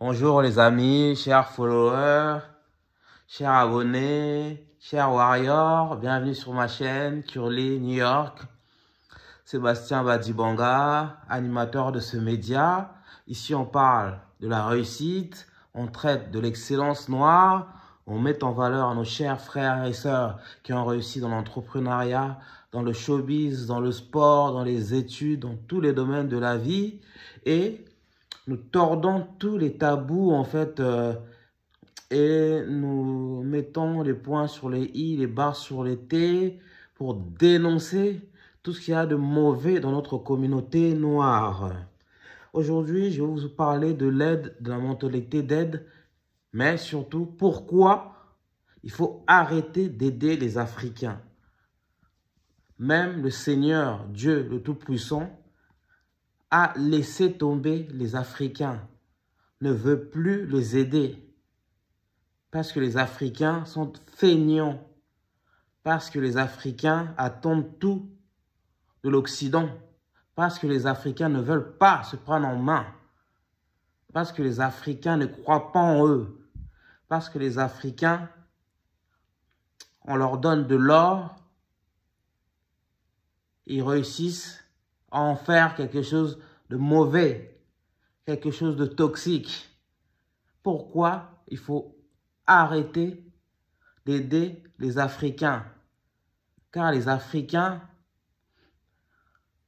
Bonjour les amis, chers followers, chers abonnés, chers warriors, bienvenue sur ma chaîne Curly New York. Sébastien Badibanga, animateur de ce média. Ici on parle de la réussite, on traite de l'excellence noire, on met en valeur nos chers frères et sœurs qui ont réussi dans l'entrepreneuriat, dans le showbiz, dans le sport, dans les études, dans tous les domaines de la vie. Et nous tordons tous les tabous en fait et nous mettons les points sur les i, les barres sur les t pour dénoncer tout ce qu'il y a de mauvais dans notre communauté noire. Aujourd'hui, je vais vous parler de l'aide, de la mentalité d'aide, mais surtout pourquoi il faut arrêter d'aider les Africains. Même le Seigneur, Dieu le Tout-Puissant, a laissé tomber les Africains, ne veut plus les aider. Parce que les Africains sont feignants. Parce que les Africains attendent tout de l'Occident. Parce que les Africains ne veulent pas se prendre en main. Parce que les Africains ne croient pas en eux. Parce que les Africains, on leur donne de l'or, ils réussissent à en faire quelque chose de mauvais, quelque chose de toxique. Pourquoi il faut arrêter d'aider les Africains? Car les Africains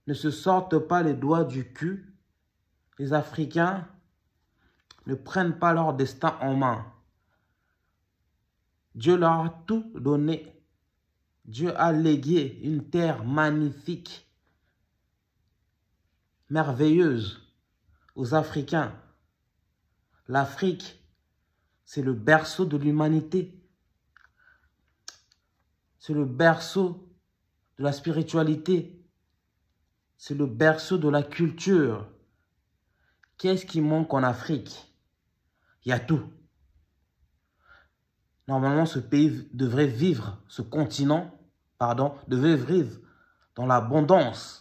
ne se sortent pas les doigts du cul. Les Africains ne prennent pas leur destin en main. Dieu leur a tout donné. Dieu a légué une terre magnifique, merveilleuse aux Africains. L'Afrique, c'est le berceau de l'humanité. C'est le berceau de la spiritualité. C'est le berceau de la culture. Qu'est-ce qui manque en Afrique? Il y a tout. Normalement, ce pays devrait vivre, ce continent, pardon, devrait vivre dans l'abondance.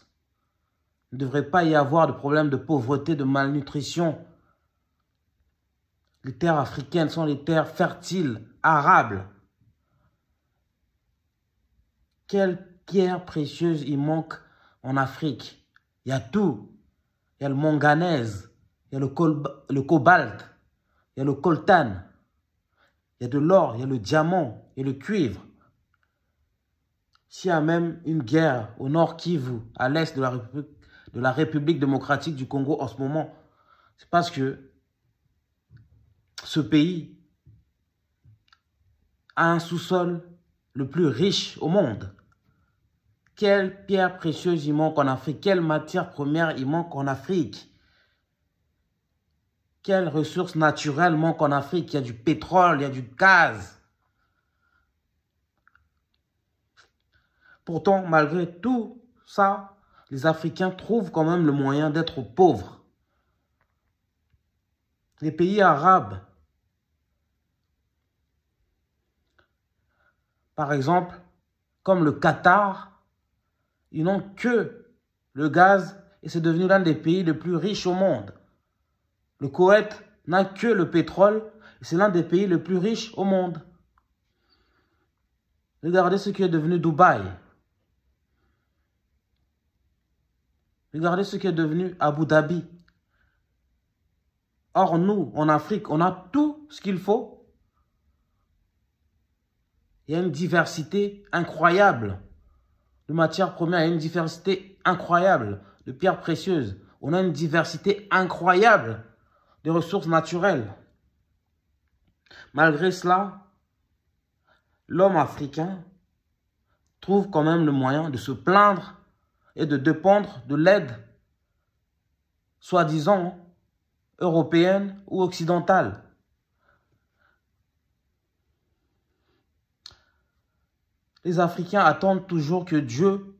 Il ne devrait pas y avoir de problème de pauvreté, de malnutrition. Les terres africaines sont les terres fertiles, arables. Quelle pierre précieuse il manque en Afrique? Il y a tout. Il y a le manganèse, il y a le cobalt, il y a le coltan, il y a de l'or, il y a le diamant et le cuivre. S'il y a même une guerre au nord Kivu, à l'est de la République démocratique du Congo en ce moment, c'est parce que ce pays a un sous-sol le plus riche au monde. Quelle pierre précieuse il manque en Afrique? Quelle matière première il manque en Afrique? Quelles ressources naturelles manquent en Afrique? Il y a du pétrole, il y a du gaz. Pourtant, malgré tout ça, les Africains trouvent quand même le moyen d'être pauvres. Les pays arabes, par exemple, comme le Qatar, ils n'ont que le gaz et c'est devenu l'un des pays les plus riches au monde. Le Koweït n'a que le pétrole et c'est l'un des pays les plus riches au monde. Regardez ce qui est devenu Dubaï. Regardez ce qui est devenu Abu Dhabi. Or, nous, en Afrique, on a tout ce qu'il faut. Il y a une diversité incroyable de matières premières, il y a une diversité incroyable de pierres précieuses. On a une diversité incroyable de ressources naturelles. Malgré cela, l'homme africain trouve quand même le moyen de se plaindre et de dépendre de l'aide, soi-disant européenne ou occidentale. Les Africains attendent toujours que Dieu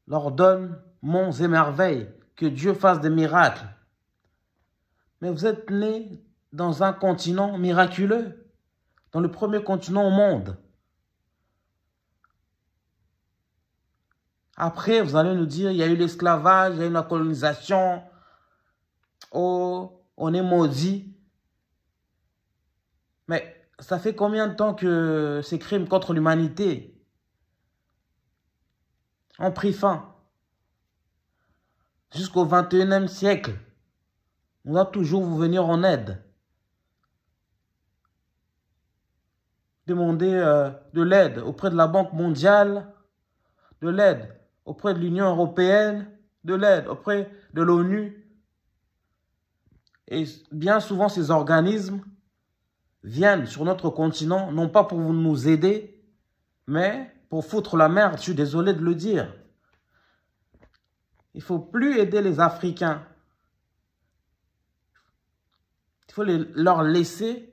leur donne monts et merveilles, que Dieu fasse des miracles. Mais vous êtes nés dans un continent miraculeux, dans le premier continent au monde. Après, vous allez nous dire, il y a eu l'esclavage, il y a eu la colonisation. Oh, on est maudit. Mais ça fait combien de temps que ces crimes contre l'humanité ont pris fin? Jusqu'au XXIe siècle, on doit toujours vous venir en aide. Demander de l'aide auprès de la Banque mondiale, de l'aide auprès de l'Union européenne, de l'aide auprès de l'ONU. Et bien souvent, ces organismes viennent sur notre continent, non pas pour nous aider, mais pour foutre la merde, je suis désolé de le dire. Il ne faut plus aider les Africains. Il faut leur laisser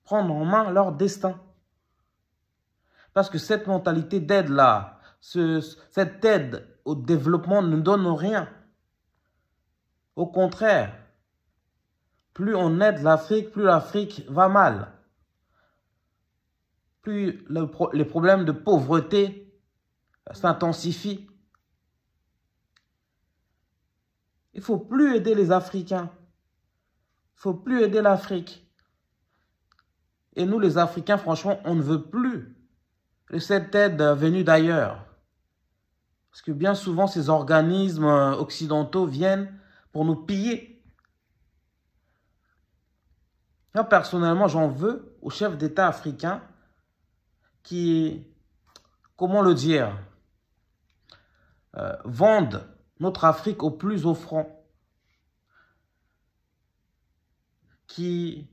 prendre en main leur destin. Parce que cette mentalité d'aide-là, cette aide au développement ne donne rien. Au contraire, plus on aide l'Afrique, plus l'Afrique va mal. Plus les problèmes de pauvreté s'intensifient. Il ne faut plus aider les Africains. Il ne faut plus aider l'Afrique. Et nous, les Africains, franchement, on ne veut plus de cette aide venue d'ailleurs. Parce que bien souvent, ces organismes occidentaux viennent pour nous piller. Moi, personnellement, j'en veux aux chefs d'État africains qui, comment le dire, vendent notre Afrique au plus offrant. Qui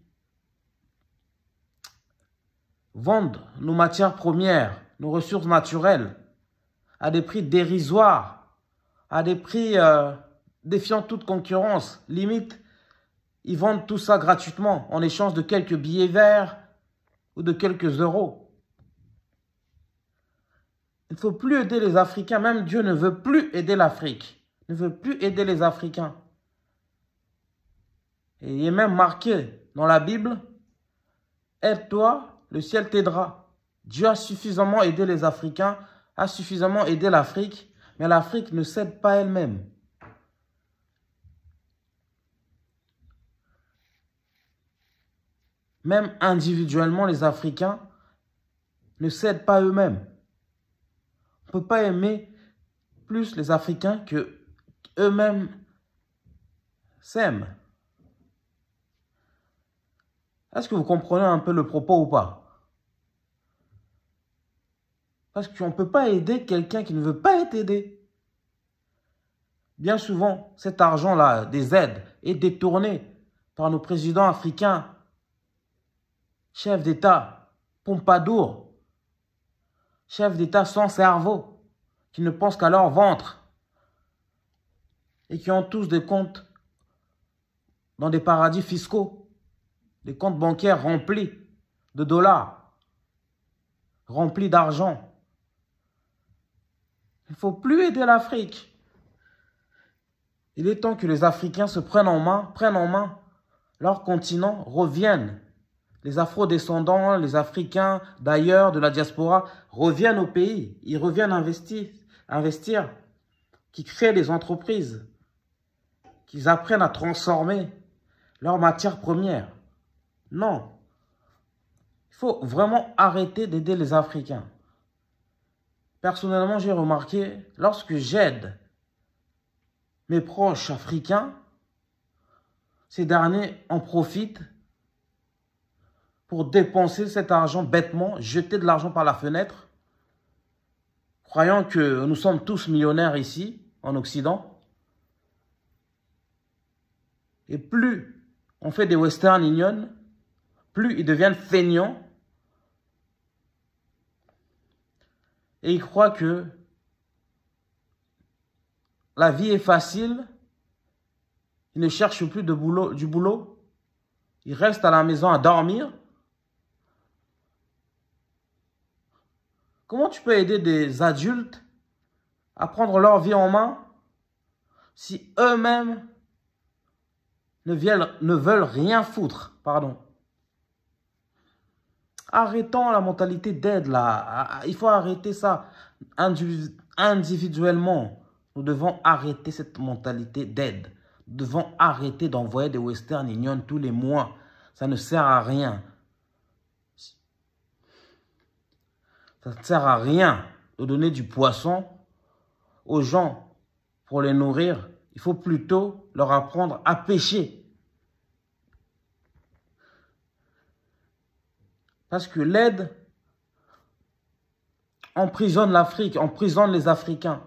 vendent nos matières premières, nos ressources naturelles à des prix dérisoires, à des prix défiant toute concurrence. Limite, ils vendent tout ça gratuitement en échange de quelques billets verts ou de quelques euros. Il ne faut plus aider les Africains. Même Dieu ne veut plus aider l'Afrique. Ne veut plus aider les Africains. Et il est même marqué dans la Bible, « Aide-toi, le ciel t'aidera ». Dieu a suffisamment aidé les Africains, a suffisamment aidé l'Afrique, mais l'Afrique ne s'aide pas elle-même. Même individuellement, les Africains ne s'aident pas eux-mêmes. On ne peut pas aimer plus les Africains que eux-mêmes s'aiment. Est-ce que vous comprenez un peu le propos ou pas? Parce qu'on ne peut pas aider quelqu'un qui ne veut pas être aidé. Bien souvent, cet argent-là, des aides, est détourné par nos présidents africains, chefs d'État, Pompadour, chefs d'État sans cerveau, qui ne pensent qu'à leur ventre et qui ont tous des comptes dans des paradis fiscaux, des comptes bancaires remplis de dollars, remplis d'argent. Il ne faut plus aider l'Afrique. Il est temps que les Africains se prennent en main leur continent, reviennent. Les Afro-descendants, les Africains d'ailleurs, de la diaspora, reviennent au pays. Ils reviennent investir, qui créent des entreprises, qu'ils apprennent à transformer leurs matières premières. Non. Il faut vraiment arrêter d'aider les Africains. Personnellement, j'ai remarqué, lorsque j'aide mes proches africains, ces derniers en profitent pour dépenser cet argent bêtement, jeter de l'argent par la fenêtre, croyant que nous sommes tous millionnaires ici, en Occident. Et plus on fait des Western Union, plus ils deviennent feignants. Et ils croient que la vie est facile. Ils ne cherchent plus du boulot. Ils restent à la maison à dormir. Comment tu peux aider des adultes à prendre leur vie en main si eux-mêmes ne veulent rien foutre, pardon. Arrêtons la mentalité d'aide là. Il faut arrêter ça individuellement. Nous devons arrêter cette mentalité d'aide. Nous devons arrêter d'envoyer des Western Union tous les mois. Ça ne sert à rien. Ça ne sert à rien de donner du poisson aux gens pour les nourrir. Il faut plutôt leur apprendre à pêcher. Parce que l'aide emprisonne l'Afrique, emprisonne les Africains.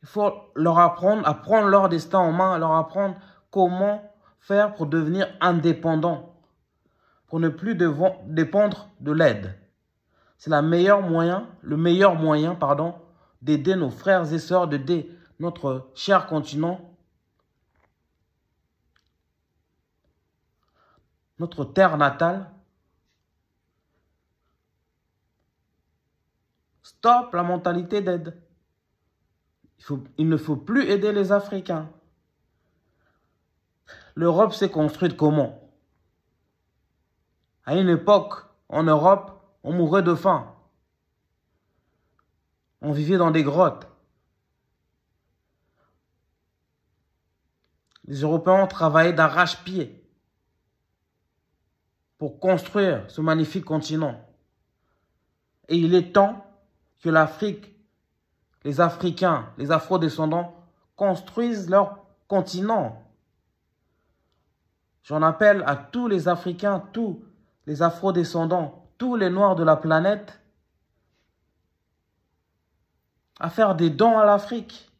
Il faut leur apprendre à prendre leur destin en main, leur apprendre comment faire pour devenir indépendants, pour ne plus dépendre de l'aide. C'est le meilleur moyen, d'aider nos frères et sœurs, d'aider notre cher continent, notre terre natale. Stop la mentalité d'aide. Il ne faut plus aider les Africains. L'Europe s'est construite comment? À une époque, en Europe, on mourait de faim. On vivait dans des grottes. Les Européens travaillaient d'arrache-pied pour construire ce magnifique continent. Et il est temps que l'Afrique, les Africains, les Afro-descendants construisent leur continent. J'en appelle à tous les Africains, tous les Afro-descendants, tous les Noirs de la planète à faire des dons à l'Afrique,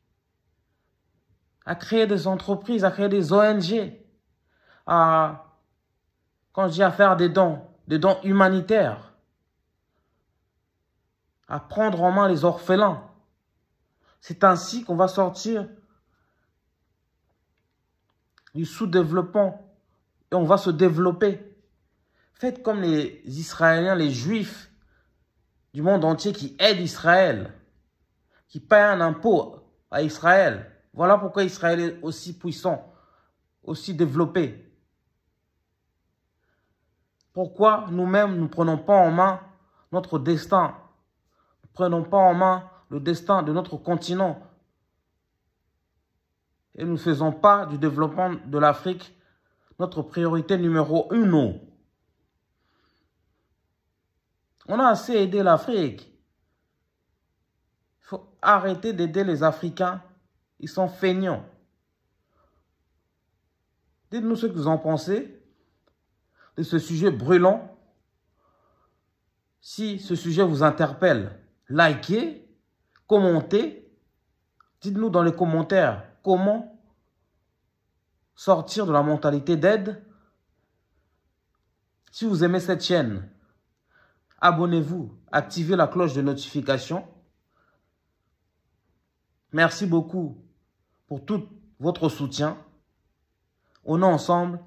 à créer des entreprises, à créer des ONG, quand je dis à faire des dons humanitaires, à prendre en main les orphelins. C'est ainsi qu'on va sortir du sous-développement et on va se développer. Faites comme les Israéliens, les Juifs du monde entier qui aident Israël, qui paient un impôt à Israël. Voilà pourquoi Israël est aussi puissant, aussi développé. Pourquoi nous-mêmes, nous ne prenons pas en main notre destin? Nous ne prenons pas en main le destin de notre continent. Et nous ne faisons pas du développement de l'Afrique notre priorité numéro 1. On a assez aidé l'Afrique. Il faut arrêter d'aider les Africains. Ils sont feignants. Dites-nous ce que vous en pensez de ce sujet brûlant. Si ce sujet vous interpelle, likez, commentez. Dites-nous dans les commentaires comment sortir de la mentalité d'aide. Si vous aimez cette chaîne, abonnez-vous, activez la cloche de notification. Merci beaucoup pour tout votre soutien. On est ensemble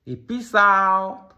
et peace out.